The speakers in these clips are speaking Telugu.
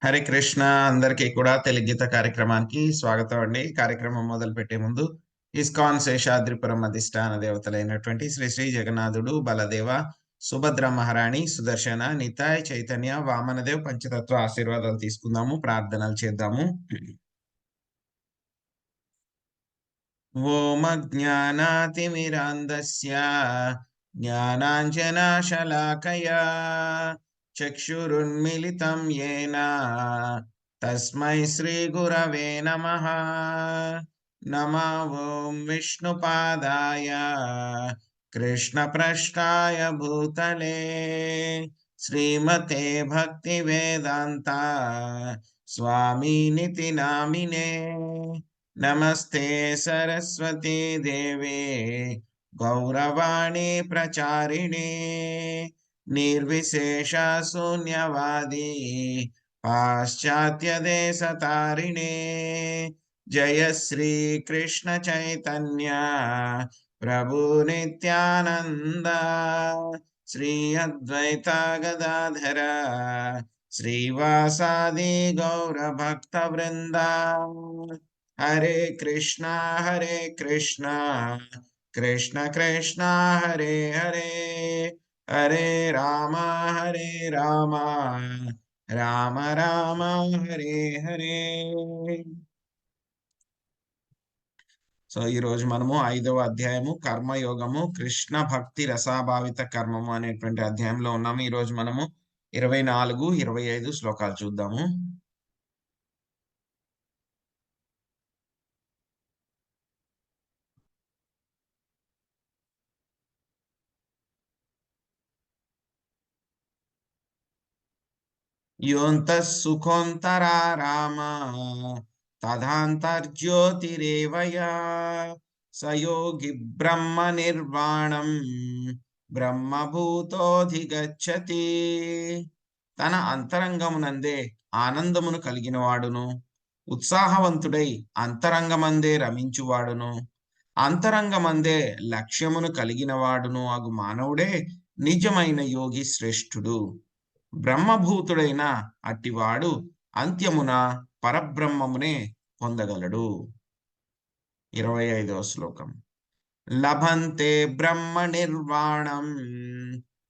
హరే కృష్ణ. అందరికీ కూడా తెలుగీత కార్యక్రమానికి స్వాగతం అండి. కార్యక్రమం మొదలు పెట్టే ముందు ఇస్కాన్ శేషాద్రిపురం అధిష్టాన దేవతలైనటువంటి శ్రీ శ్రీ జగన్నాథుడు, బలదేవ, సుభద్ర మహారాణి, సుదర్శన, నితాయ్, చైతన్య, వామనదేవ్ పంచతత్వ ఆశీర్వాదాలు తీసుకుందాము, ప్రార్థనలు చేద్దాము. ఓం అజ్ఞానాతిమిరాంధస్య జ్ఞానాంజనశలాకయా చక్షురున్మిలితం యేన తస్మై శ్రీగురవే నమః. నమో ఓం విష్ణుపాదాయ కృష్ణప్రష్టాయ భూతలే శ్రీమతే భక్తివేదాంత స్వామినితి నామినే. నమస్తే సరస్వతీ దేవే గౌరవాణి ప్రచారిణే నిర్విశేష శూన్యవాది పాశ్చాత్య దేశతారిణే. జయ శ్రీ కృష్ణ చైతన్య ప్రభు నిత్యానంద శ్రీ అద్వైత గదాధర శ్రీవాసాది గౌర భక్త వృంద. హరే కృష్ణ కృష్ణ కృష్ణ హరే హరే, హరే రామ రామ రామ హరే హరే. సో ఈరోజు మనము 5వ అధ్యాయము కర్మయోగము కృష్ణ భక్తి రసాభావిత కర్మము అనేటువంటి అధ్యాయంలో ఉన్నాము. ఈరోజు మనము 24, 25 శ్లోకాలు చూద్దాము. యోంతః సుఖోంతరా రామ తథాంతర్జ్యోతిరేవ యః స యోగి బ్రహ్మ నిర్వాణం బ్రహ్మభూతోధిగచ్చతి. తన అంతరంగమునందే ఆనందమును కలిగిన వాడును, ఉత్సాహవంతుడై అంతరంగమందే రమించువాడును, అంతరంగమందే లక్ష్యమును కలిగిన వాడును అగు మానవుడే నిజమైన యోగి శ్రేష్ఠుడు. బ్రహ్మభూతుడైన అట్టివాడు అంత్యమున పరబ్రహ్మమునే పొందగలడు. 25వ శ్లోకం. లభంతే బ్రహ్మ నిర్వాణం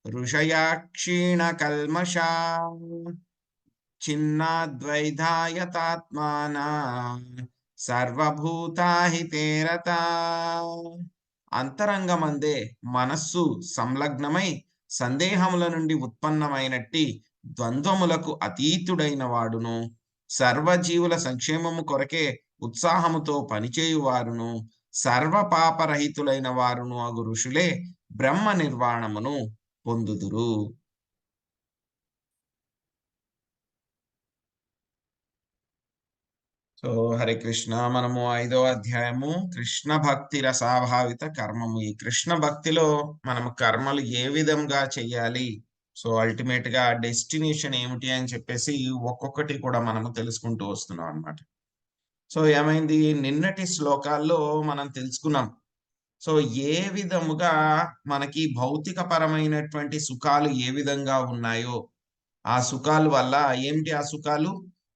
ఋషయా క్షీణ కల్మషా చిన్నాద్వైధాయతాత్మానా సర్వభూతాహితే రతా. అంతరంగమందే మనస్సు సంలగ్నమై సందేహముల నుండి ఉత్పన్నమైనట్టి ద్వంద్వములకు అతీతుడైన వాడును, సర్వజీవుల సంక్షేమము కొరకే ఉత్సాహముతో పనిచేయువారును, సర్వపాపరహితులైన వారును అగు ఋషులే బ్రహ్మ నిర్వాణమును పొందుదురు. సో హరే కృష్ణ. మనము 5వ అధ్యాయము కృష్ణ భక్తి రసాభావిత కర్మము. ఈ కృష్ణ భక్తిలో మనము కర్మలు ఏ విధంగా చెయ్యాలి, సో అల్టిమేట్ గా డెస్టినేషన్ ఏమిటి అని చెప్పేసి ఒక్కొక్కటి కూడా మనము తెలుసుకుంటూ వస్తున్నాం అన్నమాట. సో ఏమైంది, నిన్నటి శ్లోకాల్లో మనం తెలుసుకున్నాం. సో ఏ విధముగా మనకి భౌతిక పరమైనటువంటి సుఖాలు ఏ విధంగా ఉన్నాయో, ఆ సుఖాల వల్ల ఏమిటి, ఆ సుఖాలు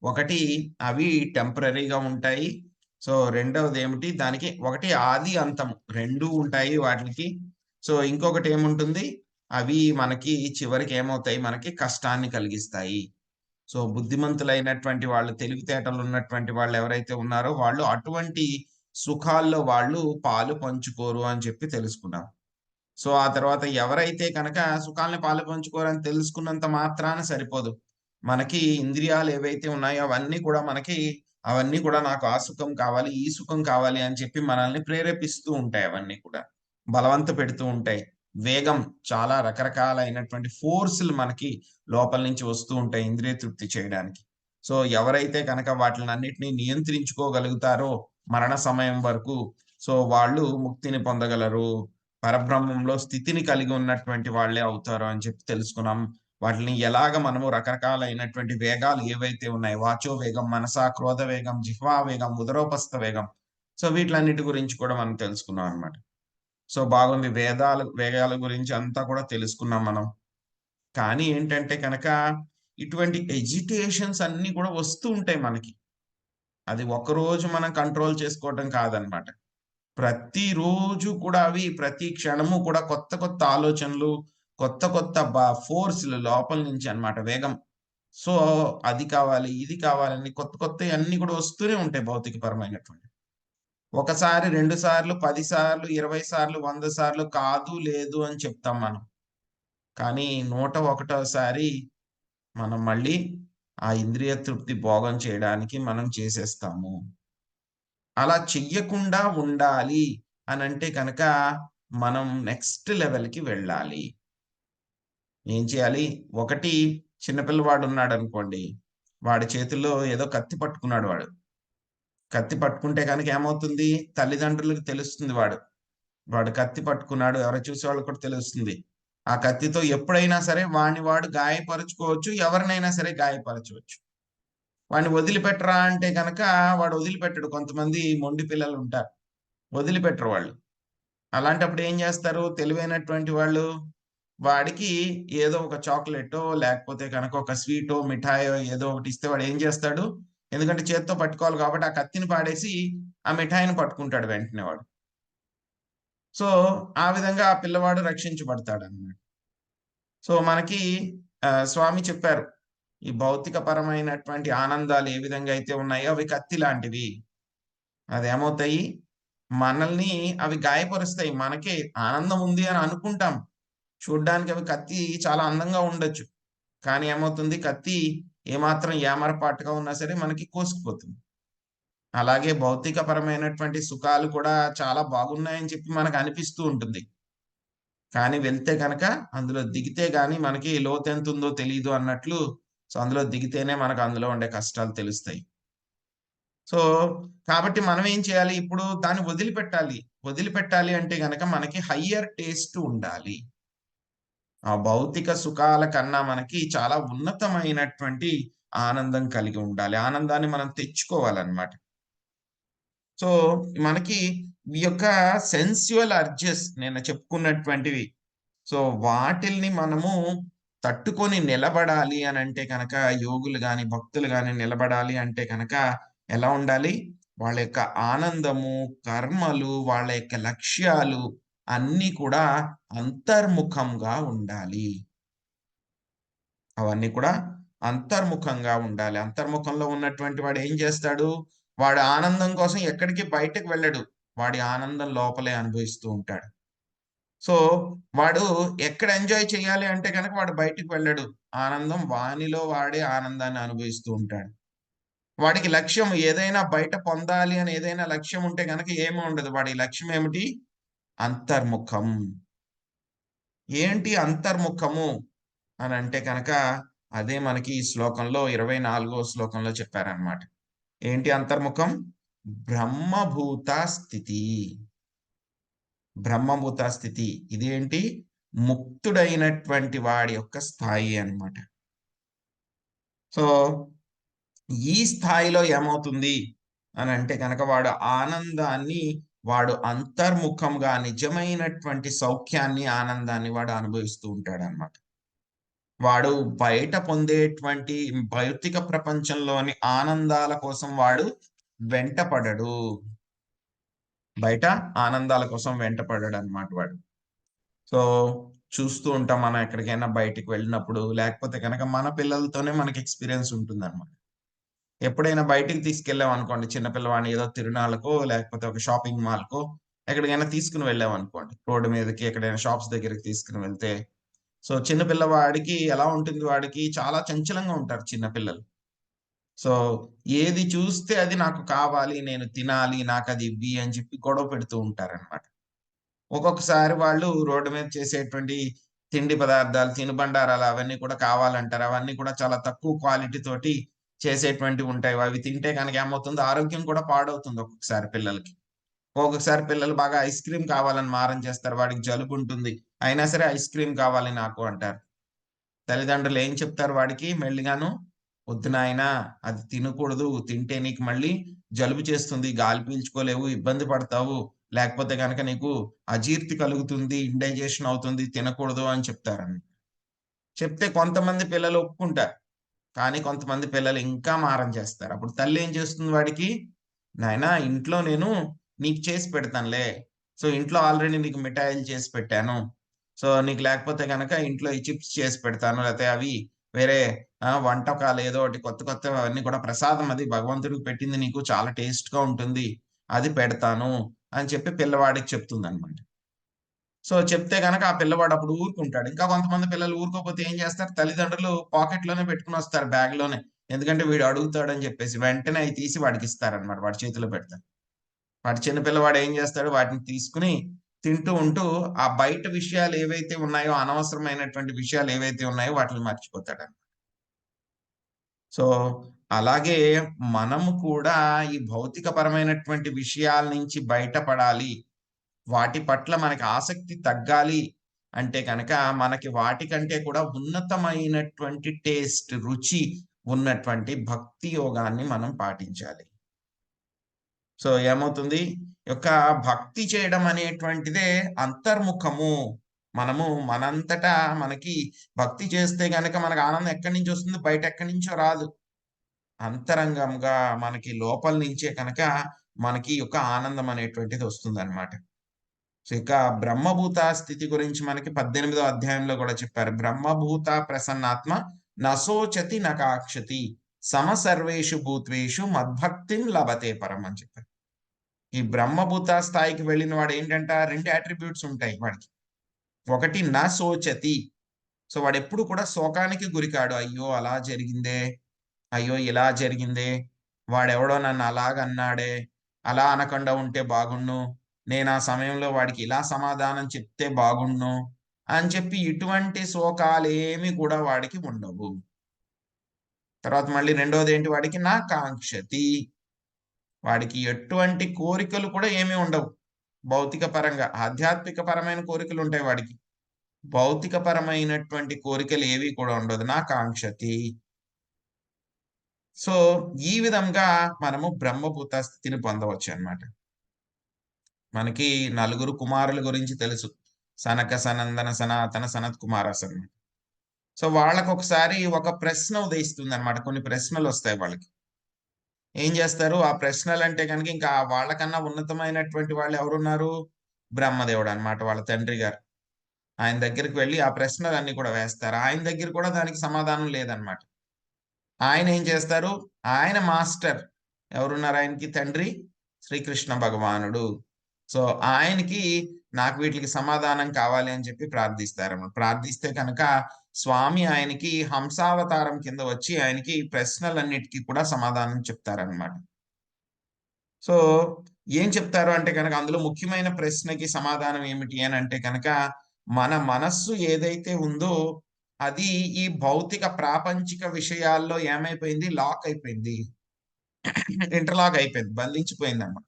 ఒకటి అవి టెంపరీగా ఉంటాయి. సో రెండవది ఏమిటి, దానికి ఒకటి ఆది అంతం రెండు ఉంటాయి వాటికి. సో ఇంకొకటి ఏముంటుంది, అవి మనకి చివరికి ఏమవుతాయి, మనకి కష్టాన్ని కలిగిస్తాయి. సో బుద్ధిమంతులైనటువంటి వాళ్ళు, తెలివితేటలు ఉన్నటువంటి వాళ్ళు ఎవరైతే ఉన్నారో వాళ్ళు అటువంటి సుఖాల్లో వాళ్ళు పాలు పంచుకోరు అని చెప్పి తెలుసుకున్నాం. సో ఆ తర్వాత ఎవరైతే కనుక సుఖాలను పాలు పంచుకోరని తెలుసుకున్నంత మాత్రాన సరిపోదు. మనకి ఇంద్రియాలు ఏవైతే ఉన్నాయో అవన్నీ కూడా నాకు ఆ సుఖం కావాలి, ఈ సుఖం కావాలి అని చెప్పి మనల్ని ప్రేరేపిస్తూ ఉంటాయి. అవన్నీ కూడా బలవంత పెడుతూ ఉంటాయి. వేగం, చాలా రకరకాలైనటువంటి ఫోర్సులు మనకి లోపల నుంచి వస్తూ ఉంటాయి ఇంద్రియ తృప్తి చేయడానికి. సో ఎవరైతే కనుక వాటిని అన్నిటినీ నియంత్రించుకోగలుగుతారో మరణ సమయం వరకు, సో వాళ్ళు ముక్తిని పొందగలరు, పరబ్రహ్మంలో స్థితిని కలిగి ఉన్నటువంటి వాళ్ళే అవుతారు అని చెప్పి తెలుసుకున్నాం. వాటిని ఎలాగ మనము రకరకాలైనటువంటి వేగాలు ఏవైతే ఉన్నాయి, వాచో వేగం, మనసా క్రోధ వేగం, జిహ్వా వేగం, ఉదరోపస్థ వేగం, సో వీటిలన్నిటి గురించి కూడా మనం తెలుసుకున్నాం అన్నమాట. సో బాగుంది, వేగాల గురించి అంతా కూడా తెలుసుకున్నాం మనం. కానీ ఏంటంటే కనుక ఇటువంటి ఎజిటేషన్స్ అన్నీ కూడా వస్తూ ఉంటాయి మనకి. అది ఒక్కరోజు మనం కంట్రోల్ చేసుకోవటం కాదనమాట. ప్రతిరోజు కూడా అవి ప్రతి క్షణము కూడా కొత్త కొత్త ఆలోచనలు, కొత్త కొత్త ఫోర్స్‌లు లోపల నుంచి అన్నమాట వేగం. సో, అది కావాలి, ఇది కావాలని కొత్త కొత్తయి అన్నీ కూడా వస్తూనే ఉంటాయి భౌతికపరమైనటువంటివి. ఒకసారి, 2 సార్లు, 10 సార్లు, 20 సార్లు, 100 సార్లు కాదు, లేదు అని చెప్తాం మనం. కానీ 101సారి మనం మళ్ళీ ఆ ఇంద్రియ తృప్తి భోగం చేయడానికి మనం చేసేస్తాము. అలా చెయ్యకుండా ఉండాలి అనంటే గనక మనం నెక్స్ట్ లెవెల్‌కి వెళ్ళాలి. ఏం చేయాలి? ఒకటి చిన్న పిల్లవాడున్నాడనుకోండి. వాడి చేతుల్లో ఏదో కత్తి పట్టుకున్నాడు వాడు. కత్తి పట్టుకుంటే గనక ఏమవుతుంది? తల్లిదండ్రులకు తెలుస్తుంది వాడు. వాడు కత్తి పట్టుకున్నాడు. ఎవరో చూసేవాళ్ళకి కూడా తెలుస్తుంది. ఆ కత్తితో ఎప్పుడైనా సరే వాడిని వాడు గాయపరుచుకోవచ్చు. ఎవరినైనా సరే గాయపరచవచ్చు. వాడిని వదిలిపెట్టరా అంటే గనక వాడు వదిలిపెట్టడు. కొంతమంది మొండి పిల్లలుంటారు. వదిలిపెట్టరు వాళ్ళు. అలాంటప్పుడు ఏం జేస్తారు తెలివైనటువంటి వాళ్ళు, వాడికి ఏదో ఒక చాక్లెటో, లేకపోతే గనక ఒక స్వీటో, మిఠాయో ఏదో ఒకటి ఇస్తే వాడేం జేస్తాడు, ఎందుకంటే చేత్తో పట్టుకోవాలి కాబట్టి ఆ కత్తిని పాడేసి, ఆ మిఠాయిని పట్టుకుంటాడు వెంటనే వాడు. సో, ఆ విధంగా ఆ పిల్లవాడు రక్షించబడతాడన్నమాట. సో, మనకి స్వామి చెప్పారు. ఈ భౌతిక పరమైనటువంటి ఆనందాలు ఏ విధంగా అయితే ఉన్నాయో అవి కత్తి లాంటివి. అదేమవుతాయి, మనల్ని అవి గాయపరుస్తాయి. మనకే ఆనందం ఉంది అని అనుకుంటాం. చూడ్డానికి అవి కత్తి చాలా అందంగా ఉండొచ్చు. కానీ ఏమవుతుంది కత్తి ఏమాత్రం ఏమరపాటుగా ఉన్నా సరే మనకి కోసుకుపోతుంది. అలాగే భౌతికపరమైనటువంటి సుఖాలు కూడా చాలా బాగున్నాయని చెప్పి మనకు అనిపిస్తూ ఉంటుంది. కానీ వెళ్తే గనక అందులో దిగితే గాని మనకి లోతెంతుందో తెలీదు అన్నట్లు సో, అందులో దిగితేనే మనకు అందులో ఉండే కష్టాలు తెలుస్తాయి. సో, కాబట్టి మనం ఏం చేయాలి ఇప్పుడు దాన్ని వదిలిపెట్టాలి. వదిలిపెట్టాలి అంటే గనక మనకి హయ్యర్ టేస్ట్ ఉండాలి. ఆ భౌతిక సుఖాల కన్నా మనకి చాలా ఉన్నతమైనటువంటి ఆనందం కలిగి ఉండాలి. ఆనందాన్ని మనం తెచ్చుకోవాలన్నమాట. సో, మనకి ఈ యొక్క సెన్సువల్ అర్జెస్ నేను చెప్పుకున్నటువంటివి. సో, వాటిల్ని మనము తట్టుకొని నిలబడాలి అనంటే గనక యోగులు గాని, భక్తులు గాని నిలబడాలి అంటే గనక ఎలా ఉండాలి? వాళ్ళ యొక్క ఆనందము, కర్మలు, వాళ్ళ యొక్క లక్ష్యాలు అన్నీ కూడా అంతర్ముఖంగా ఉండాలి. అవన్నీ కూడా అంతర్ముఖంగా ఉండాలి. అంతర్ముఖంలో ఉన్నటువంటి వాడు ఏం చేస్తాడు? వాడు ఆనందం కోసం ఎక్కడికి బయటకి వెళ్ళడు. వాడి ఆనందం లోపలే అనుభవిస్తూ ఉంటాడు. సో, వాడు ఎక్కడ ఎంజాయ్ చేయాలి అంటే గనక వాడు బయటికి వెళ్ళడు. ఆనందం వానిలో వాడే ఆనందాన్ని అనుభవిస్తూ ఉంటాడు. వాడికి లక్ష్యం ఏదైనా బయట పొందాలి అని ఏదైనా లక్ష్యం ఉంటే గనక ఏమి ఉండదు. వాడి లక్ష్యం ఏమిటి? అంతర్ముఖం. ఏంటి అంతర్ముఖము అనంటే గనక అదే మనకి ఈ శ్లోకంలో 24వ శ్లోకంలో చెప్పారన్నమాట. ఏంటి అంతర్ముఖం? బ్రహ్మభూత స్థితి. బ్రహ్మభూత స్థితి. ఇదేంటి? ముక్తుడైనటువంటి వాడి యొక్క స్థాయి అన్నమాట. సో, ఈ స్థాయిలో ఏమవుతుంది అనంటే గనక వాడు ఆనందాన్ని వాడు అంతర్ముఖంగా నిజమైనటువంటి సౌఖ్యాన్ని, ఆనందాన్ని వాడు అనుభవిస్తూ ఉంటాడన్నమాట. వాడు బయట పొందేటువంటి భౌతిక ప్రపంచంలోని ఆనందాల కోసం వాడు వెంటపడడు. బయట ఆనందాల కోసం వెంటపడడనమాట వాడు. సో, చూస్తూ ఉంటాం మనం ఎక్కడికైనా బయటికి వెళ్ళినప్పుడు, లేకపోతే గనక మన పిల్లలతోనే మనకి ఎక్స్‌పీరియన్స్ ఉంటుందనమాట. ఎప్పుడైనా బయటికి తీసుకెళ్ళామనుకోండి, చిన్న పిల్లవాడిని ఏదో తిరునాళ్ళకో, లేకపోతే ఒక షాపింగ్ మాల్‌కో ఎక్కడికైనా తీసుకొని వెళ్ళామనుకోండి. రోడ్డు మీదకి ఎక్కడైనా షాప్స్ దగ్గరికి తీసుకొని వెళ్తే, సో, చిన్న పిల్లవాడికి ఎలా ఉంటుంది వాడికి చాలా చంచలంగా ఉంటారు చిన్న పిల్లలు. సో, ఏది చూస్తే అది నాకు కావాలి, నేను తినాలి, నాకది ఇవ్వి అని చెప్పి గొడవ పెడుతూ ఉంటారనమాట. ఒక్కొక్కసారి వాళ్ళు రోడ్డు మీద చేసేటువంటి తిండి పదార్థాలు, తినుబండారాలు అవన్నీ కూడా కావాలంటారు. అవన్నీ కూడా చాలా తక్కువ క్వాలిటీ తోటి చేసేటువంటివుంటాయి. అవి తింటే గనక ఏమవుతుంది ఆరోగ్యం కూడా పాడవుతుంది ఒక్కొక్కసారి పిల్లలకి. ఒక్కొక్కసారి పిల్లలు బాగా ఐస్ క్రీమ్ కావాలని మారం చేస్తారు. వాడికి జలుబుంటుంది. అయినా సరే ఐస్ క్రీమ్ కావాలి నాకు అంటారు. తల్లిదండ్రులు ఏం చెప్తారు వాడికి మెల్లిగాను, "వద్దు నాయనా అది తినకూడదు. తింటే నీకు మళ్ళీ జలుబు చేస్తుంది. గాలి పీల్చుకోలేవు, ఇబ్బంది పడతావు. లేకపోతే గనక నీకు అజీర్తి కలుగుతుంది, ఇండైజెషన్ అవుతుంది. తినకూడదు" అని చెప్తారని. చెప్తే కొంతమంది పిల్లలు ఒప్పుకుంటారు. కానీ కొంతమంది పిల్లలు ఇంకా మారం చేస్తారు. అప్పుడు తల్లి ఏం చేస్తుంది వాడికి, "నాయనా ఇంట్లో నేను నీకు చేసి పెడతానులే. సో, ఇంట్లో ఆల్రెడీ నీకు మిఠాయిలు చేసి పెట్టాను. సో, నీకు లేకపోతే గనక ఇంట్లో ఈ చిప్స్ చేసి పెడతాను. లేతే అవి వేరే వంటకాలు ఏదో ఒకటి కొత్త కొత్తవి అవన్నీ కూడా ప్రసాదం అది భగవంతుడికి పెట్టింది నీకు చాలా టేస్ట్‌గా ఉంటుంది. అది పెడతాను" అని చెప్పి పిల్లవాడికి చెప్తుందనమాట. సో, చెప్తే గనక ఆ పిల్లవాడు అప్పుడు ఊరుకుంటాడు. ఇంకా కొంతమంది పిల్లలు ఊరుకోకపోతే ఏం చేస్తారు, తల్లిదండ్రులు పాకెట్‌లోనే పెట్టుకొనొస్తారు బ్యాగ్‌లోనే. ఎందుకంటే వీడు అడుగుతాడని చెప్పేసి. వెంటనే అయి తీసి వాడికిస్తారనమాట. వాడి చేతిలో పెడతారు. వాడు చిన్న పిల్లవాడు ఏం చేస్తాడు, వాటిని తీసుకొని తింటూ ఉంటూ, ఆ బయట విషయాలు ఏవైతే ఉన్నాయో, అనవసరమైనటువంటి విషయాలు ఏవైతే ఉన్నాయో వాటిని మర్చిపోతాడనమాట. సో, అలాగే మనము కూడా ఈ భౌతికపరమైనటువంటి విషయాల నుంచి బయటపడాలి. వాటి పట్ల మనకి ఆసక్తి తగ్గాలి అంటే గనక, మనకి వాటికంటే కూడా ఉన్నతమైనటువంటి టేస్ట్, రుచి ఉన్నటువంటి భక్తి యోగాన్ని మనం పాటించాలి. సో, ఏమవుతుంది? యొక్క భక్తి చేయడం అనేటువంటిదే అంతర్ముఖము. మనము మనంతటా మనకి భక్తి చేస్తే గనక మనకు ఆనందం ఎక్కడి నుంచొస్తుంది? బయట ఎక్కడి నుంచో రాదు. అంతరంగంగా మనకి లోపల నుంచే కనుక మనకి యొక్క ఆనందం అనేటువంటిది వస్తుందనమాట. సో, ఇక బ్రహ్మభూత స్థితి గురించి మనకి 18వ అధ్యాయంలో గూడా చెప్పారు. బ్రహ్మభూత ప్రసన్నాత్మ నశోచతి నకాంక్షతి సమసర్వేషు భూత్వేషు మద్భక్తిం లభతే పరం అని చెప్పారు. ఈ బ్రహ్మభూత స్థాయికి వెళ్ళిన వాడేంటంట 2 అట్రిబ్యూట్స్ ఉంటాయి వాడికి. ఒకటి శోచతి. సో, వాడెప్పుడు కూడా శోకానికి గురికాడు. అయ్యో! అలా జరిగిందే. అయ్యో! ఇలా జరిగిందే. వాడెవడో నన్ను అలాగన్నాడే. అలా అనకుండా ఉంటే బాగుండును. నేనా సమయంలో వాడికి ఇలా సమాధానం చెప్తే బాగుండును. అని చెప్పి ఇటువంటి శోకాలేమి కూడా వాడికి ఉండవు. తర్వాత మళ్ళీ రెండోదేంటి వాడికి నా కాంక్షతి. వాడికి ఎటువంటి కోరికలు కూడా ఏమీ ఉండవు. భౌతిక పరంగా. ఆధ్యాత్మిక పరమైన కోరికలుంటాయి వాడికి. భౌతిక పరమైనటువంటి కోరికలేవి కూడా ఉండదు. నా కాంక్షతి. సో, ఈ విధంగా మనము బ్రహ్మభూత స్థితిని పొందవచ్చనమాట. మనకి నలుగురు కుమారుల గురించి తెలుసు. సనక, సనందన, సనాతన, సనత్ కుమారాసనమాట. సో, వాళ్ళకొకసారి ఒక ప్రశ్న ఉదయిస్తుందనమాట. కొన్ని ప్రశ్నలొస్తాయి వాళ్ళకి. ఏం జేస్తారు? ఆ ప్రశ్నలంటే గనక ఇంకా వాళ్ళకన్నా ఉన్నతమైనటువంటి వాళ్ళెవరున్నారు? బ్రహ్మదేవుడనమాట వాళ్ళ తండ్రి గారు. ఆయన దగ్గరికి వెళ్లి ఆ ప్రశ్నలన్నీ కూడా వేస్తారు. ఆయన దగ్గర కూడా దానికి సమాధానం లేదనమాట. ఆయనేం చేస్తారు? ఆయన మాస్టర్ ఎవరున్నారు ఆయనకి తండ్రి? శ్రీకృష్ణ భగవానుడు. సో, ఆయనకి నాకు వీటిలికి సమాధానం కావాలి అని చెప్పి ప్రార్థిస్తారన్నమాట. ప్రార్థిస్తే కనుక స్వామి ఆయనకి హంసావతారం కింద వచ్చి ఆయనకి ప్రశ్నలన్నిటికి కూడా సమాధానం చెప్తారన్నమాట. సో, ఏం చెప్తారు అంటే గనక అందులో ముఖ్యమైన ప్రశ్నకి సమాధానం ఏమిటి అనంటే గనక, మన మనస్సు ఏదైతే ఉందో అది ఈ భౌతిక ప్రాపంచిక విషయాల్లో ఏమైపోయింది? లాక్ అయిపోయింది. ఇంటర్లాక్ అయిపోయింది. బంధించిపోయిందన్నమాట.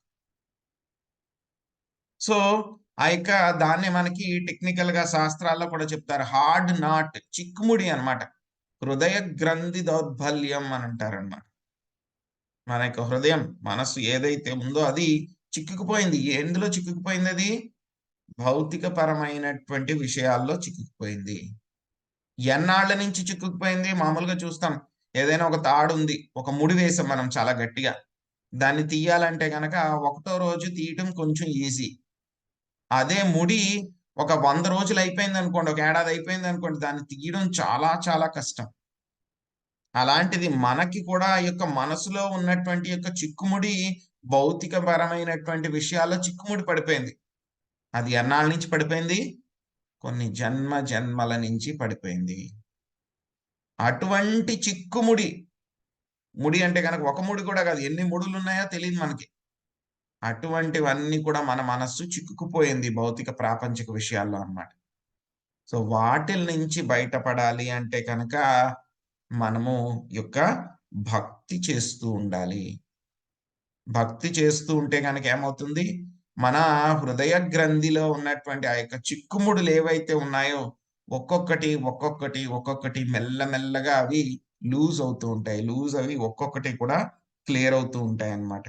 సో, ఆ యొక్క దాన్నే మనకి టెక్నికల్‌గా శాస్త్రాల్లో కూడా చెప్తారు. హార్డ్ నాట్ చిక్కుముడి అన్నమాట. హృదయ గ్రంథి దౌర్బల్యం అని అంటారన్నమాట. మన యొక్క హృదయం, మనస్సు ఏదైతే ఉందో అది చిక్కుకుపోయింది. ఎందులో చిక్కుకుపోయిందది? భౌతిక పరమైనటువంటి విషయాల్లో చిక్కుకుపోయింది. ఎన్నాళ్ళ నుంచి చిక్కుకుపోయింది? మామూలుగా చూస్తాం. ఏదైనా ఒక తాడుంది. ఒక ముడి వేసాం మనం చాలా గట్టిగా. దాన్ని తీయాలంటే గనక ఒకటో రోజు తీయటం కొంచెం ఈజీ. అదే ముడి ఒక 100 రోజులయిపోయిందనుకోండి, ఒక ఏడాది అయిపోయిందనుకోండి, దాన్ని తీయడం చాలా చాలా కష్టం. అలాంటిది మనకి కూడా ఈ యొక్క మనసులో ఉన్నటువంటి యొక్క చిక్కుముడి భౌతికపరమైనటువంటి విషయాల్లో చిక్కుముడి పడిపోయింది. అది ఎన్నాళ్ళ నుంచి పడిపోయింది? కొన్ని జన్మల నుంచి పడిపోయింది. అటువంటి చిక్కుముడి, ముడి అంటే గనక ఒక ముడి కూడా కాదు. ఎన్ని ముడులున్నాయో తెలీదు మనకి. అటువంటివన్నీ కూడా మన మనస్సు చిక్కుకుపోయింది భౌతిక ప్రాపంచిక విషయాల్లో అన్నమాట. సో, వాటిల నుంచి బయటపడాలి అంటే కనుక మనము యొక్క భక్తి చేస్తూ ఉండాలి. భక్తి చేస్తూ ఉంటే గనక ఏమవుతుంది? మన హృదయ గ్రంథిలో ఉన్నటువంటి ఆ యొక్క చిక్కుముడులేవైతే ఉన్నాయో ఒక్కొక్కటి మెల్లమెల్లగా అవి లూజ్ అవుతూ ఉంటాయి. లూజ్ అవి ఒక్కొక్కటి కూడా క్లియర్ అవుతూ ఉంటాయన్నమాట.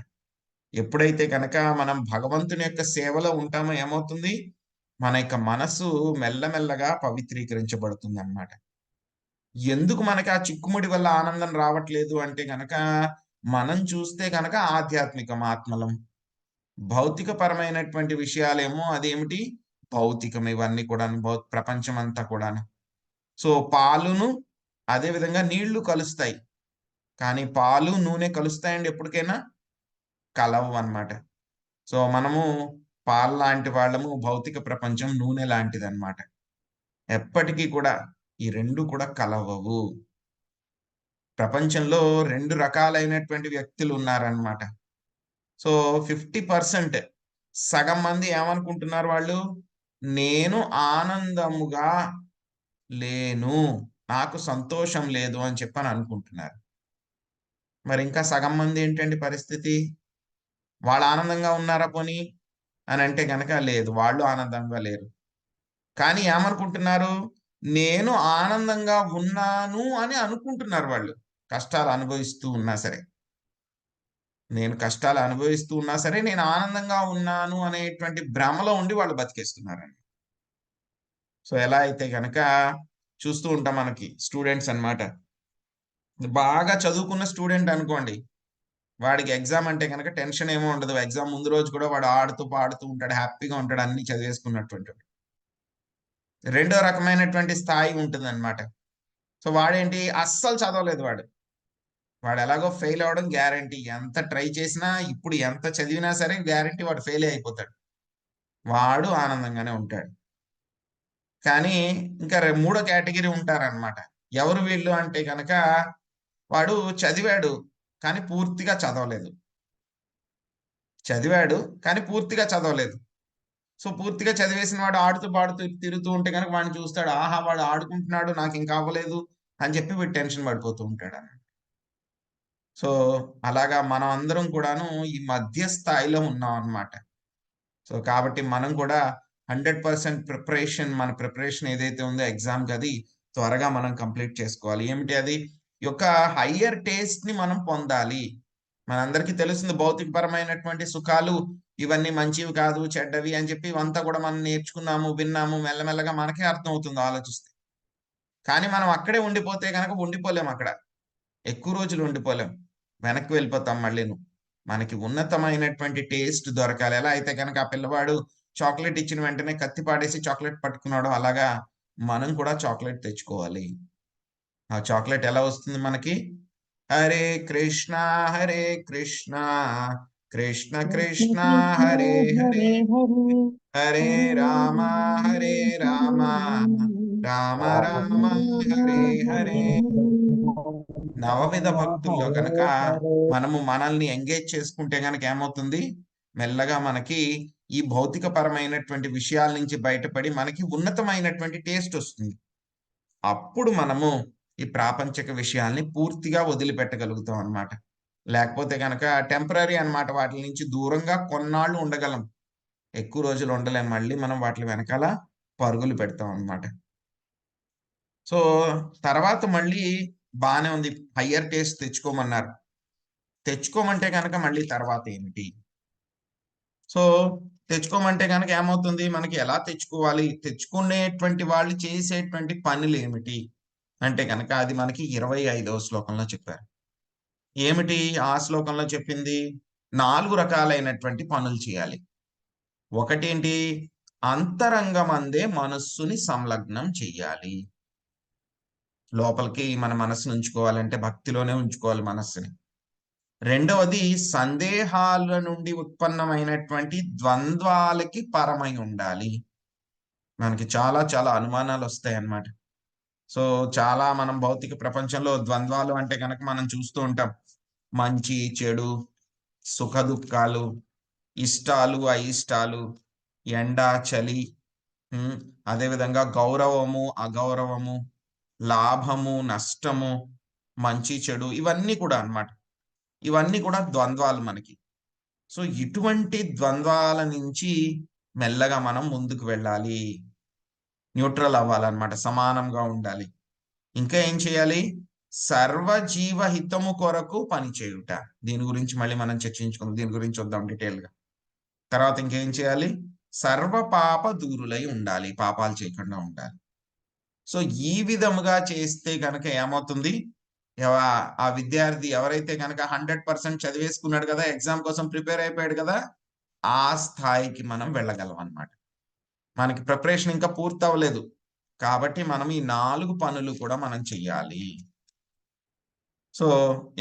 ఎప్పుడైతే గనక మనం భగవంతుని యొక్క సేవలో ఉంటామో ఏమవుతుంది? మన యొక్క మనస్సు మెల్లమెల్లగా పవిత్రీకరించబడుతుందన్నమాట. ఎందుకు మనకి ఆ చిక్కుముడి వల్ల ఆనందం రావట్లేదు అంటే గనక, మనం చూస్తే గనక ఆధ్యాత్మికం ఆత్మలం. భౌతిక పరమైనటువంటి విషయాలేమో అదేమిటి? భౌతికం ఇవన్నీ కూడాను. ప్రపంచం అంతా కూడాను. సో, పాలును అదే విధంగా నీళ్లు కలుస్తాయి. కానీ పాలు, నూనె కలుస్తాయండి ఎప్పటికైనా? కలవవన్నమాట. సో, మనము పాల్లాంటి వాళ్ళము, భౌతిక ప్రపంచం నూనె లాంటిదన్నమాట. ఎప్పటికీ కూడా ఈ 2 కూడా కలవవు. ప్రపంచంలో 2 రకాలైనటువంటి వ్యక్తులున్నారన్నమాట. సో, 50% సగం మంది ఏమనుకుంటున్నారు వాళ్ళు? నేను ఆనందముగా లేను. నాకు సంతోషం లేదు అని చెప్పని అనుకుంటున్నారు. మరి ఇంకా సగం మంది ఏంటండి పరిస్థితి? వాళ్ళు ఆనందంగా ఉన్నారా పోనీ? అనంటే గనక లేదు. వాళ్ళు ఆనందంగా లేరు. కానీ ఏమనుకుంటున్నారు? నేను ఆనందంగా ఉన్నాను అని అనుకుంటున్నారు వాళ్ళు. కష్టాలు అనుభవిస్తూ ఉన్నా సరే. నేను కష్టాలు అనుభవిస్తూ ఉన్నా సరే, నేను ఆనందంగా ఉన్నాను అనేటువంటి భ్రమలో ఉండి వాళ్ళు బతికేస్తున్నారండి. సో, ఎలా అయితే గనక చూస్తూ ఉంటాం మనకి స్టూడెంట్స్ అన్నమాట. బాగా చదువుకున్న స్టూడెంట్ అనుకోండి. వాడికి ఎగ్జామ్ అంటే గనక టెన్షన్ ఏమీ ఉండదు. ఎగ్జామ్ ముందు రోజు కూడా వాడు ఆడుతూ, పాడుతూ ఉంటాడు. హ్యాపీగా ఉంటాడు. అన్నీ చదివేసుకున్నట్టు ఉంటాడు. రెండో రకమైనటువంటి స్థాయి ఉంటుందన్నమాట. సో, వాడేంటి అస్సలు చదవలేదు వాడు. వాడెలాగో ఫెయిల్ అవ్వడం గ్యారంటీ. ఎంత ట్రై చేసినా, ఇప్పుడు ఎంత చదివినా సరే గ్యారంటీ వాడు ఫెయిలే అయిపోతాడు. వాడు ఆనందంగానే ఉంటాడు. కానీ ఇంకా మూడో కేటగిరీ ఉంటారనమాట. ఎవరు వీళ్ళు అంటే గనక, వాడు చదివాడు, కానీ పూర్తిగా చదవలేదు. చదివాడు, కానీ పూర్తిగా చదవలేదు. సో, పూర్తిగా చదివేసిన వాడు ఆడుతూ, పాడుతూ తిరుగుతూ ఉంటే గనక వాడిని చూస్తాడు. ఆహా! వాడు ఆడుకుంటున్నాడు నాకింకా అవ్వలేదు అని చెప్పి వీడు టెన్షన్ పడిపోతూ ఉంటాడన్నమాట. సో, అలాగా మనం అందరం కూడాను ఈ మధ్య స్థాయిలో ఉన్నామనమాట. సో, కాబట్టి మనం కూడా 100% మన ప్రిపరేషన్ ఏదైతే ఉందో ఎగ్జామ్‌కది త్వరగా మనం కంప్లీట్ చేసుకోవాలి. ఏమిటి అది? ఈ యొక్క హైయర్ టేస్ట్‌ని మనం పొందాలి. మనందరికీ తెలుస్తుంది భౌతికపరమైనటువంటి సుఖాలు ఇవన్నీ మంచివి కాదు, చెడ్డవి అని చెప్పి ఇవంతా కూడా మనం నేర్చుకున్నాము, విన్నాము. మెల్లమెల్లగా మనకే అర్థమవుతుంది ఆలోచిస్తే. కానీ మనం అక్కడే ఉండిపోతే గనక ఉండిపోలేమక్కడ. ఎక్కువ రోజులు ఉండిపోలేం. వెనక్కి వెళ్ళిపోతాం మళ్ళీను. మనకి ఉన్నతమైనటువంటి టేస్ట్ దొరకాలి. ఎలా అయితే గనక ఆ పిల్లవాడు చాక్లేట్ ఇచ్చిన వెంటనే కత్తి పాడేసి చాక్లేట్ పట్టుకున్నాడో అలాగా మనం కూడా చాక్లేట్ తెచ్చుకోవాలి. ఆ చాక్లేట్ ఎలా వస్తుంది మనకి? హరే కృష్ణ, హరే కృష్ణ, కృష్ణ కృష్ణ హరే హరే, హరే హరే హరే హరే రామ, రామ హరే హరే రామ, రామ రామ రామ రామ హరే హరే హరే. హరే నవవిధ భక్తుల్లో హరే గనక హరే మనము మనల్ని ఎంగేజ్ చేసుకుంటే గనక ఏమవుతుంది? మెల్లగా మనకి ఈ భౌతిక పరమైనటువంటి విషయాల నుంచి బయటపడి మనకి ఉన్నతమైనటువంటి టేస్ట్ ఒస్తుంది. అప్పుడు మనము ఈ ప్రాపంచిక విషయాల్ని పూర్తిగా వదిలిపెట్టగలుగుతాం అన్నమాట. లేకపోతే గనక టెంపరరీ అన్నమాట. వాటిల నుంచి దూరంగా కొన్నాళ్ళు ఉండగలం. ఎక్కువ రోజులు ఉండలేం. మళ్ళీ మనం వాటిలి వెనకాల పరుగులు పెడతాం అన్నమాట. సో, తర్వాత మళ్ళీ బానే ఉంది. Hire taste తెచ్చుకోమన్నారు. తెచ్చుకోమంటే గనక మళ్ళీ తర్వాతేమిటి? సో, తెచ్చుకోమంటే గనక ఏమవుతుంది? మనకి ఎలా తెచ్చుకోవాలి? తెచ్చుకునేటువంటి వాళ్ళు చేసేటువంటి పనులేమిటి? అంటే గనక అది మనకి 25వ శ్లోకంలో చెప్పారు. ఏమిటి ఆ శ్లోకంలో చెప్పింది? 4 రకాలైనటువంటి పనులు చేయాలి. ఒకటేంటి? అంతరంగమందే మనస్సుని సంలగ్నం చెయ్యాలి. లోపలికి మన మనస్సుని ఉంచుకోవాలంటే భక్తిలోనే ఉంచుకోవాలి మనస్సుని. రెండవది సందేహాల నుండి ఉత్పన్నమైనటువంటి ద్వంద్వాలకి పరమై ఉండాలి. మనకి చాలా చాలా అనుమానాలొస్తాయన్నమాట. సో, చాలా మనం భౌతిక ప్రపంచంలో ద్వంద్వాలు అంటే గనక మనం చూస్తూ ఉంటాం. మంచి, చెడు, సుఖ-దుఃఖాలు, ఇష్టాలు, అయిష్టాలు, ఎండ, చలి, హ్మ్. అదే విధంగా గౌరవము, అగౌరవము, లాభము, నష్టము, మంచి, చెడు ఇవన్నీ కూడా అన్నమాట. ఇవన్నీ కూడా ద్వంద్వాలు మనకి. సో, ఇటువంటి ద్వంద్వాల నుంచి మెల్లగా మనం ముందుకు వెళ్ళాలి. న్యూట్రల్ అవ్వాలన్నమాట. సమానంగా ఉండాలి. ఇంకా ఏం చేయాలి? సర్వజీవ హితము కొరకు పని చేయుట. దీని గురించి మళ్ళీ మనం చర్చించుకుందాం. దీని గురించి చూద్దాం డీటెయిల్‌గా. తర్వాత ఇంకేం చేయాలి? సర్వ పాప దూరులై ఉండాలి. పాపాలు చేయకుండా ఉండాలి. సో ఈ విధముగా చేస్తే గనక ఏమవుతుంది, ఆ విద్యార్థి ఎవరైతే గనక 100% చదివేసుకున్నాడు కదా, ఎగ్జామ్ కోసం ప్రిపేర్ అయిపోయాడు కదా, ఆ స్థాయికి మనం వెళ్ళగలం అన్నమాట. మనకి ప్రిపరేషన్ ఇంకా పూర్తవ్వలేదు. కాబట్టి మనం ఈ 4 పనులు కూడా మనం చెయ్యాలి. సో,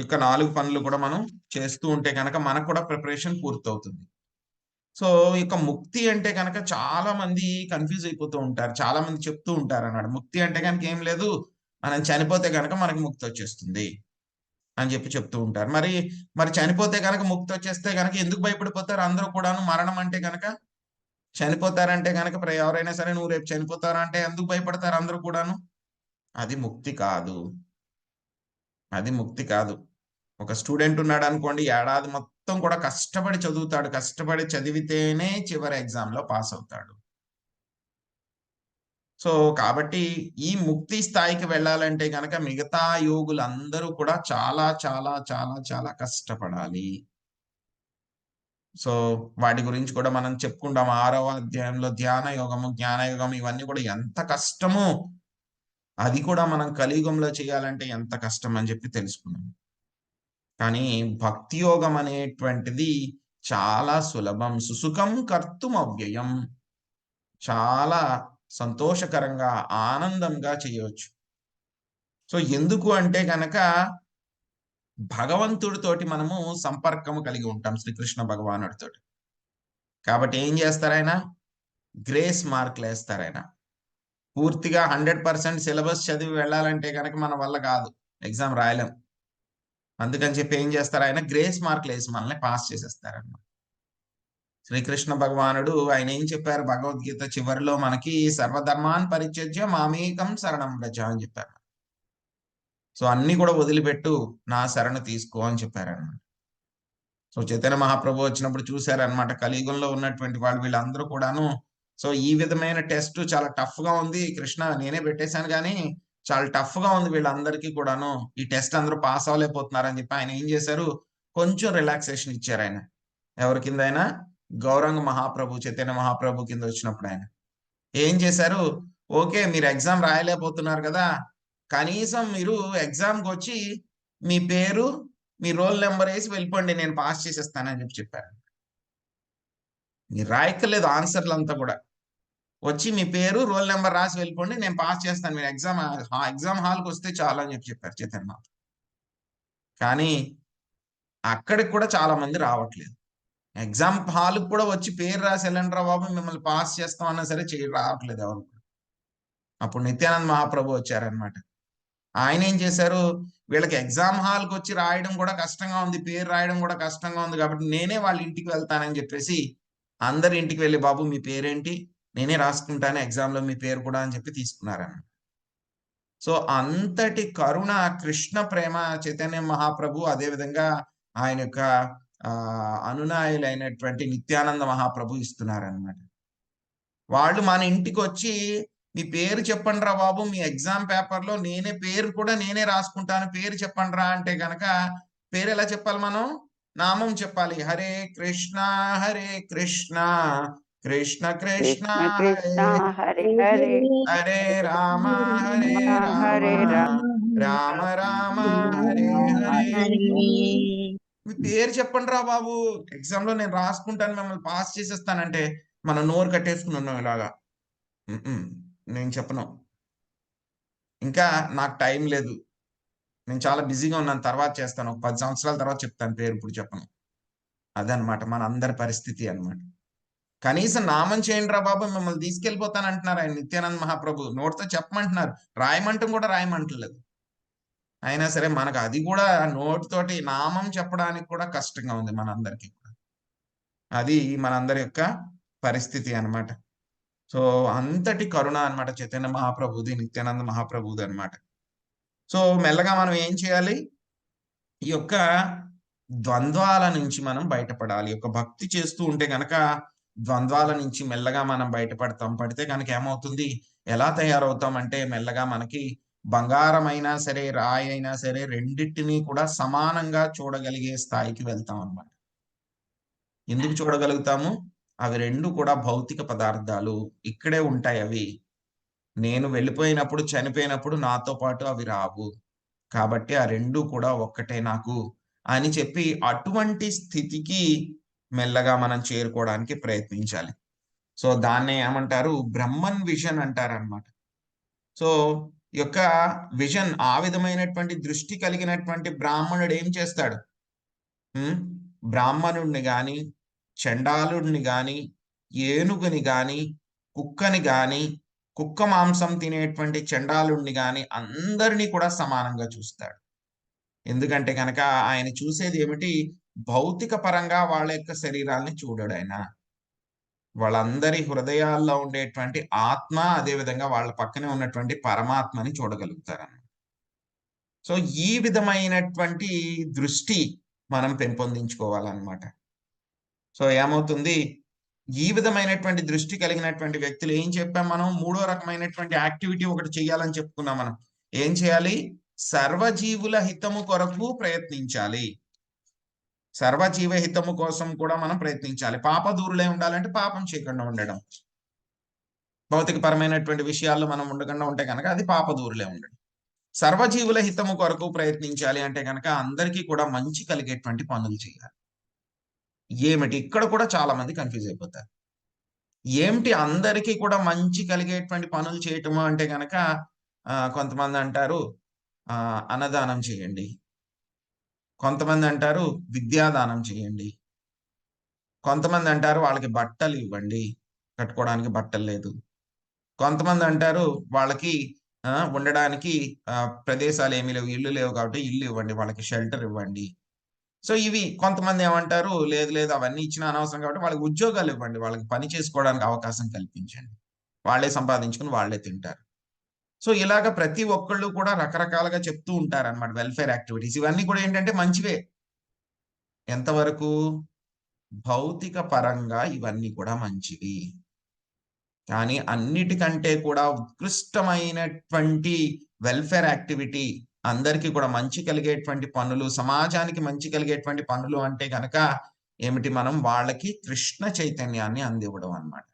ఇక 4 పనులు కూడా మనం చేస్తూ ఉంటే గనక మనకు కూడా ప్రిపరేషన్ పూర్తవుతుంది. సో, ఇక ముక్తి అంటే గనక చాలా మంది కన్‌ఫ్యూజ్ అయిపోతూ ఉంటారు. చాలా మంది చెప్తూ ఉంటారన్నమాట. ముక్తి అంటే గనక ఏం లేదు, మనం చనిపోతే గనక మనకు ముక్తొచ్చేస్తుంది అని చెప్తూ ఉంటారు. మరి చనిపోతే గనక ముక్తొచ్చేస్తే గనక ఎందుకు భయపడిపోతారు అందరూ కూడాను? మరణం అంటే గనక చనిపోతారంటే గనక ఎవరైనా సరే నువ్వు రేపు చనిపోతారు అంటే ఎందుకు భయపడతారు అందరూ కూడాను? అది ముక్తి కాదు. అది ముక్తి కాదు. ఒక స్టూడెంట్ ఉన్నాడనుకోండి, ఏడాది మొత్తం కూడా కష్టపడి చదువుతాడు. కష్టపడి చదివితేనే చివరి ఎగ్జామ్‌లో పాస్ అవుతాడు. సో, కాబట్టి ఈ ముక్తి స్థాయికి వెళ్ళాలంటే గనక మిగతా యోగులందరూ కూడా చాలా, చాలా, చాలా, చాలా కష్టపడాలి. సో, వాటి గురించి కూడా మనం చెప్పుకుంటాం. 6వ అధ్యాయంలో ధ్యాన యోగము, జ్ఞాన యోగం ఇవన్నీ కూడా ఎంత కష్టమో, అది కూడా మనం కలియుగంలో చేయాలంటే ఎంత కష్టం అని చెప్పి తెలుసుకున్నాం. కానీ భక్తి యోగం అనేటువంటిది చాలా సులభం. సుసుఖం కర్తుమవ్యయం. చాలా సంతోషకరంగా, ఆనందంగా చేయొచ్చు. సో, ఎందుకు అంటే గనక భగవంతుడితోటి మనము సంపర్కము కలిగి ఉంటాం శ్రీకృష్ణ భగవానుడితోటి. కాబట్టి ఏం జేస్తారాయన? గ్రేస్ మార్కులేస్తారాయన. పూర్తిగా 100% సిలబస్ చదివి వెళ్ళాలంటే గనక మన వల్ల గాదు. ఎగ్జామ్ రాయలేం. అందుకని చెప్పి ఏం జేస్తారాయన? గ్రేస్ మార్కులేసి మనల్ని పాస్ చేసేస్తారన్నమాట. శ్రీకృష్ణ భగవానుడు ఆయన ఏం చెప్పారు భగవద్గీత చివరిలో మనకి సర్వధర్మాన్ పరిత్యజ్య మామేకం శరణం వ్రజ అని చెప్పారు. సో అన్ని కూడా వదిలిపెట్టు నా శరణు తీసుకో అని చెప్పారన్నమాట. సో చైతన్య మహాప్రభు వచ్చినప్పుడు చూసారన్నమాట కలియుగంలో ఉన్నటువంటి వాళ్ళు వీళ్ళందరూ కూడాను సో ఈ విధమైన టెస్ట్ చాలా టఫ్ గా ఉంది కృష్ణ నేనే పెట్టేశాను గానీ చాలా టఫ్ గా ఉంది వీళ్ళందరికీ కూడాను ఈ టెస్ట్ అందరూ పాస్ అవ్వలేకపోతున్నారని చెప్పి ఆయన ఏం చేశారు కొంచెం రిలాక్సేషన్ ఇచ్చారు ఆయన ఎవరి కింద ఆయన గౌరంగ మహాప్రభు చైతన్య మహాప్రభు కింద వచ్చినప్పుడు ఆయన ఏం చేశారు ఓకే మీరు ఎగ్జామ్ రాయలేకపోతున్నారు కదా కనీసం మీరు ఎగ్జామ్కి వచ్చి మీ పేరు మీ రోల్ నెంబర్ వేసి వెళ్ళిపోండి నేను పాస్ చేసేస్తానని చెప్పారు మీరు రాయక్కర్లేదు ఆన్సర్లు అంతా కూడా వచ్చి మీ పేరు రోల్ నెంబర్ రాసి వెళ్ళిపోండి నేను పాస్ చేస్తాను మీరు ఎగ్జామ్ హాల్కి వస్తే చాలు అని చెప్పారు చైతన్య కానీ అక్కడికి కూడా చాలా మంది రావట్లేదు ఎగ్జామ్ హాల్కి కూడా వచ్చి పేరు రాసి వెళ్ళండి రా బాబు మిమ్మల్ని పాస్ చేస్తాం అన్నా సరే రావట్లేదు ఎవరు అప్పుడు నిత్యానంద మహాప్రభు వచ్చారనమాట ఆయన ఏం చేశారు వీళ్ళకి ఎగ్జామ్ హాల్కి వచ్చి రాయడం కూడా కష్టంగా ఉంది పేరు రాయడం కూడా కష్టంగా ఉంది కాబట్టి నేనే వాళ్ళ ఇంటికి వెళ్తానని చెప్పేసి అందరి ఇంటికి వెళ్ళి బాబు మీ పేరేంటి నేనే రాసుకుంటాను ఎగ్జామ్లో మీ పేరు కూడా అని చెప్పి తీసుకున్నారన్నమాట సో అంతటి కరుణ కృష్ణ ప్రేమ చైతన్య మహాప్రభు అదేవిధంగా ఆయన యొక్క అనునాయులైనటువంటి నిత్యానంద మహాప్రభు ఇస్తున్నారన్నమాట వాళ్ళు మన ఇంటికి వచ్చి మీ పేరు చెప్పండి రా బాబు మీ ఎగ్జామ్ పేపర్లో పేరు కూడా నేనే రాసుకుంటాను పేరు చెప్పండి రా అంటే గనక పేరు ఎలా చెప్పాలి మనం నామం చెప్పాలి హరే కృష్ణ కృష్ణ కృష్ణ హరే హరే హరే రామ హరే రామ రామ రామ హరే హరే మీ పేరు చెప్పండి రా బాబు ఎగ్జామ్ లో నేను రాసుకుంటాను మిమ్మల్ని పాస్ చేసేస్తానంటే మనం నోరు కట్టేసుకుని ఉన్నాం ఇలాగా నేను చెప్పను ఇంకా నాకు టైం లేదు నేను చాలా బిజీగా ఉన్నాను తర్వాత చేస్తాను ఒక 10 సంవత్సరాల తర్వాత చెప్తాను పేరు ఇప్పుడు చెప్పను అదనమాట మన అందరి పరిస్థితి అనమాట కనీసం నామం చేయండి రా బాబు మిమ్మల్ని తీసుకెళ్ళిపోతాను అంటున్నారు ఆయన నిత్యానంద మహాప్రభు నోటితో చెప్పమంటున్నారు రాయమంటం కూడా రాయమంటలేదు అయినా సరే మనకు అది కూడా నోటితోటి నామం చెప్పడానికి కూడా కష్టంగా ఉంది మనందరికీ అది మనందరి యొక్క పరిస్థితి అన్నమాట సో అంతటి కరుణ అన్నమాట చైతన్య మహాప్రభుది నిత్యానంద మహాప్రభుది అన్నమాట సో మెల్లగా మనం ఏం చేయాలి ఈ యొక్క ద్వంద్వాల నుంచి మనం బయటపడాలి ఒక భక్తి చేస్తూ ఉంటే గనక ద్వంద్వాల నుంచి మెల్లగా మనం బయటపడతాం పడితే కనుక ఏమవుతుంది ఎలా తయారవుతాం అంటే మెల్లగా మనకి బంగారం అయినా సరే రాయి అయినా సరే రెండింటినీ కూడా సమానంగా చూడగలిగే స్థాయికి వెళ్తాం అన్నమాట ఎందుకు చూడగలుగుతాము అవి రెండు కూడా భౌతిక పదార్థాలు ఇక్కడే ఉంటాయి అవి నేను వెళ్ళిపోయినప్పుడు, చనిపోయినప్పుడు నాతో పాటు అవి రావు. కాబట్టి ఆ 2 కూడా ఒక్కటే నాకు అని చెప్పి అటువంటి స్థితికి మెల్లగా మనం చేరుకోవడానికి ప్రయత్నించాలి. సో, దాన్నే ఏమంటారు? బ్రహ్మన్ విజన్ అంటారనమాట. సో, ఈ యొక్క విజన్ ఆ విధమైనటువంటి దృష్టి కలిగినటువంటి బ్రాహ్మణుడు ఏం చేస్తాడు? హ్మ్. బ్రాహ్మణుడిని గాని, చండాలుడిని గాని, ఏనుగుని గాని, కుక్కని గాని, కుక్క మాంసం తినేటువంటి చండాలుడిని గాని అందరిని కూడా సమానంగా చూస్తాడు. ఎందుకంటే గనక ఆయన చూసేది ఏమిటి? భౌతిక పరంగా వాళ్ళ యొక్క శరీరాల్ని చూడడాయన. వాళ్ళందరి హృదయాల్లో ఉండేటువంటి ఆత్మ, అదే విధంగా వాళ్ళ పక్కనే ఉన్నటువంటి పరమాత్మని చూడగలుగుతారన్నమాట. సో, ఈ విధమైనటువంటి దృష్టి మనం పెంపొందించుకోవాలన్నమాట. సో, ఏమవుతుంది? ఈ విధమైనటువంటి దృష్టి కలిగినటువంటి వ్యక్తులు ఏం చెప్పాం మనం? మూడో రకమైనటువంటి యాక్టివిటీ ఒకటి చేయాలని చెప్పుకున్నాం మనం. ఏం చేయాలి? సర్వజీవుల హితము కొరకు ప్రయత్నించాలి. సర్వజీవ హితము కోసం కూడా మనం ప్రయత్నించాలి. పాపదూరులై ఉండాలంటే పాపం చేయకుండా ఉండడం. భౌతికపరమైనటువంటి విషయాల్లో మనం ఉండకుండా ఉంటే గనక అది పాపదూరులే ఉండడం. సర్వజీవుల హితము కొరకు ప్రయత్నించాలి అంటే గనక అందరికీ కూడా మంచి కలిగేటువంటి పనులు చేయాలి. ఏమిటి? ఇక్కడ కూడా చాలా మంది కన్‌ఫ్యూజ్ అయిపోతారు. ఏమిటి అందరికీ కూడా మంచి కలిగేటువంటి పనులు చేయటము అంటే గనక కొంతమందంటారు అన్నదానం చేయండి. కొంతమందంటారు విద్యాదానం చేయండి. కొంతమందంటారు వాళ్ళకి బట్టలివ్వండి. కట్టుకోవడానికి బట్టలు లేదు. కొంతమందంటారు వాళ్ళకి ఉండడానికి ప్రదేశాలేమి లేవు. ఇల్లు లేవు కాబట్టి ఇల్లు ఇవ్వండి. వాళ్ళకి షెల్టర్ ఇవ్వండి. సో, ఇవి కొంతమందేమంటారు లేదు లేదు అవన్నీ ఇచ్చినా అనవసరం కాబట్టి వాళ్ళకి ఉద్యోగాలివ్వండి. వాళ్ళకి పని చేసుకోవడానికి అవకాశం కల్పించండి. వాళ్ళే సంపాదించుకొని వాళ్ళే తింటారు. సో, ఇలాగ ప్రతి ఒక్కళ్ళు కూడా రకరకాలుగా చెప్తూ ఉంటారన్నమాట వెల్‌ఫేర్ యాక్టివిటీస్. ఇవన్నీ కూడా ఏంటంటే మంచివే. ఎంతవరకు? భౌతిక పరంగా ఇవన్నీ కూడా మంచివి. కానీ అన్నిటికంటే కూడా ఉత్కృష్టమైనటువంటి వెల్‌ఫేర్ యాక్టివిటీ అందరికి కూడా మంచి కలిగేటువంటి పనులు, సమాజానికి మంచి కలిగేటువంటి పనులు అంటే గనక ఏమిటి? మనం వాళ్ళకి కృష్ణ చైతన్యాన్ని అందివ్వడం అన్నమాట.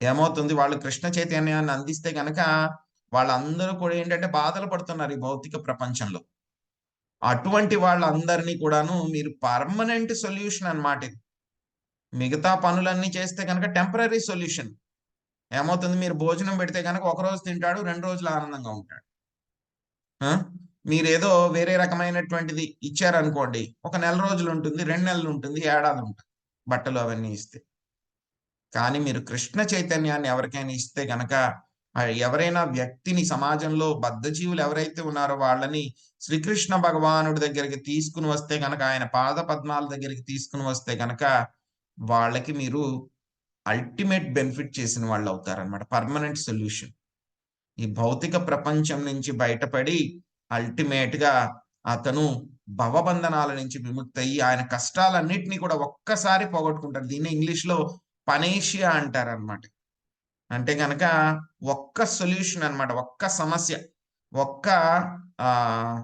ఏమవుతుంది? వాళ్ళు కృష్ణ చైతన్యాన్ని అందిస్తే గనక వాళ్ళందరూ కూడా ఏంటంటే బాధలు పడుతున్నారు ఈ భౌతిక ప్రపంచంలో. అటువంటి వాళ్ళందరిని కూడాను మీరు పర్మనెంట్ సొల్యూషన్ అన్నమాట ఇది. మిగతా పనులన్నీ చేస్తే గనక టెంపరరీ సొల్యూషన్. ఏమవుతుంది? మీరు భోజనం పెడితే గనక ఒకరోజు తింటాడు, 2 రోజులు ఆనందంగా ఉంటాడు. ఆ! మీరేదో వేరే రకమైనటువంటిది ఇచ్చారనుకోండి, ఒక నెల రోజులుంటుంది, 2 నెలలుంటుంది, ఏడాదుంటుంది. బట్టలు అవన్నీ ఇస్తే. కానీ మీరు కృష్ణ చైతన్యాన్ని ఎవరికైనా ఇస్తే గనక ఎవరైనా వ్యక్తిని సమాజంలో బద్ధజీవులు ఎవరైతే ఉన్నారో వాళ్ళని శ్రీకృష్ణ భగవానుడి దగ్గరికి తీసుకొని వస్తే గనక, ఆయన పాద పద్మాల దగ్గరికి తీసుకొని వస్తే గనక, వాళ్ళకి మీరు అల్టిమేట్ బెనిఫిట్ చేసిన వాళ్ళవుతారనమాట. Permanent solution. ఈ భౌతిక ప్రపంచం నుంచి బయటపడి అల్టిమేట్‌గా అతను భవబంధనాల నుంచి విముక్తయ్యి ఆయన కష్టాలన్నిటిని కూడా ఒక్కసారి పోగొట్టుకుంటారు. దీన్ని ఇంగ్లీష్‌లో పనేషియా అంటారనమాట. అంటే గనక ఒక్క సొల్యూషన్ అన్నమాట. ఒక్క సమస్య. ఒక్క ఆహ్,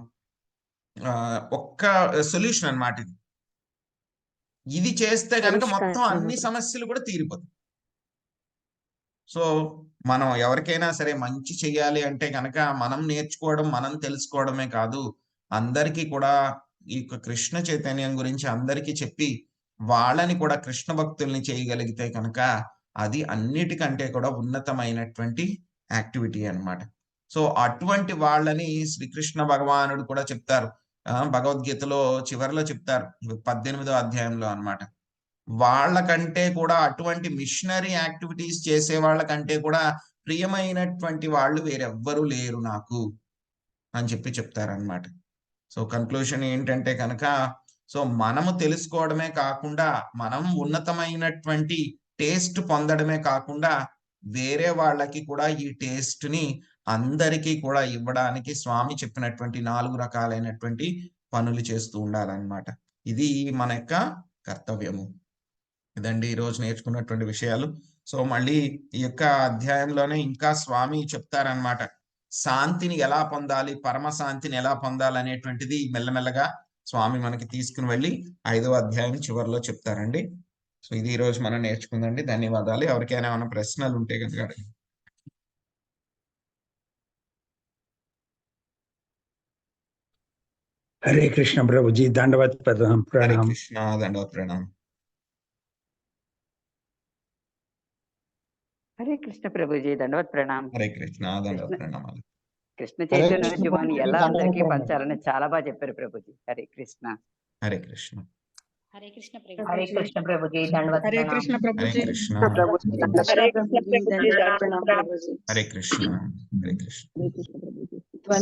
ఒక్క సొల్యూషన్ అన్నమాట ఇది. ఇది చేస్తే గనక మొత్తం పరిష్కారం. అన్ని సమస్యలు కూడా తీరిపోతాయి. సో, మనం ఎవరికైనా సరే మంచి చెయ్యాలి అంటే గనక మనం నేర్చుకోవడం, మనం తెలుసుకోవడమే కాదు, అందరికీ కూడా ఈ యొక్క కృష్ణ చైతన్యం గురించి అందరికీ చెప్పి, వాళ్ళని కూడా కృష్ణ భక్తుల్ని చేయగలిగితే కనుక, అది అన్నిటికంటే కూడా ఉన్నతమైనటువంటి యాక్టివిటీ అన్నమాట. సో, అటువంటి వాళ్ళని శ్రీకృష్ణ భగవానుడు కూడా చెప్తారు. భగవద్గీతలో చివరిలో చెప్తారు. 18వ అధ్యాయంలో అన్నమాట. వాళ్ళకంటే కూడా అటువంటి మిషనరీ యాక్టివిటీస్ చేసే వాళ్ళకంటే కూడా ప్రియమైనటువంటి వాళ్ళు వేరెవ్వరు లేరు నాకు అని చెప్పి చెప్తారనమాట. సో, కన్క్లూషన్ ఏంటంటే కనుక సో, మనము తెలుసుకోవడమే కాకుండా, మనం ఉన్నతమైనటువంటి టేస్ట్ పొందడమే కాకుండా, వేరే వాళ్ళకి కూడా ఈ టేస్ట్‌ని అందరికీ కూడా ఇవ్వడానికి స్వామి చెప్పినటువంటి 4 రకాలైనటువంటి పనులు చేస్తూ ఉండాలనమాట. ఇది మన యొక్క కర్తవ్యము. ఇదండి ఈరోజు నేర్చుకున్నటువంటి విషయాలు. సో, మళ్ళీ ఈ యొక్క అధ్యాయంలోనే ఇంకా స్వామి చెప్తారనమాట. శాంతిని ఎలా పొందాలి, పరమ శాంతిని ఎలా పొందాలనేటువంటిది మెల్లమెల్లగా స్వామి మనకి తీసుకొని వెళ్ళి 5వ అధ్యాయం చివరిలో చెప్తారండి. సో, ఇది ఈరోజు మనం నేర్చుకుందండి. ధన్యవాదాలు. ఎవరికైనా ఏమైనా ప్రశ్నలుంటే గనుక అడగండి. हरे कृष्ण प्रभु जी, दंडवत प्रणाम हरे प्रणाम। कृष्णा, दंडवत प्रणाम। హరే కృష్ణ ప్రభుజీ, దండవత్ ప్రణామ్. హరే కృష్ణ, దండవత్ ప్రణామాలు. కృష్ణ చైతన్య ఉద్యమాన్ని ఎలా అందరికీ పంచాలని చాలా బాగా చెప్పారు ప్రభుజీ. హరే కృష్ణ. హరే కృష్ణ. హరే కృష్ణ హరే కృష్ణ ప్రభుజీ, దండవత్ హరే ప్రణామ్. కృష్ణ హరే ప్రభుజీ. కృష్ణ. హరే కృష్ణ ప్రభుజీ, దండవత్ ప్రణామ్ ప్రభుజీ. హరే కృష్ణ. హరే కృష్ణ. హరే కృష్ణ ప్రభుజీ.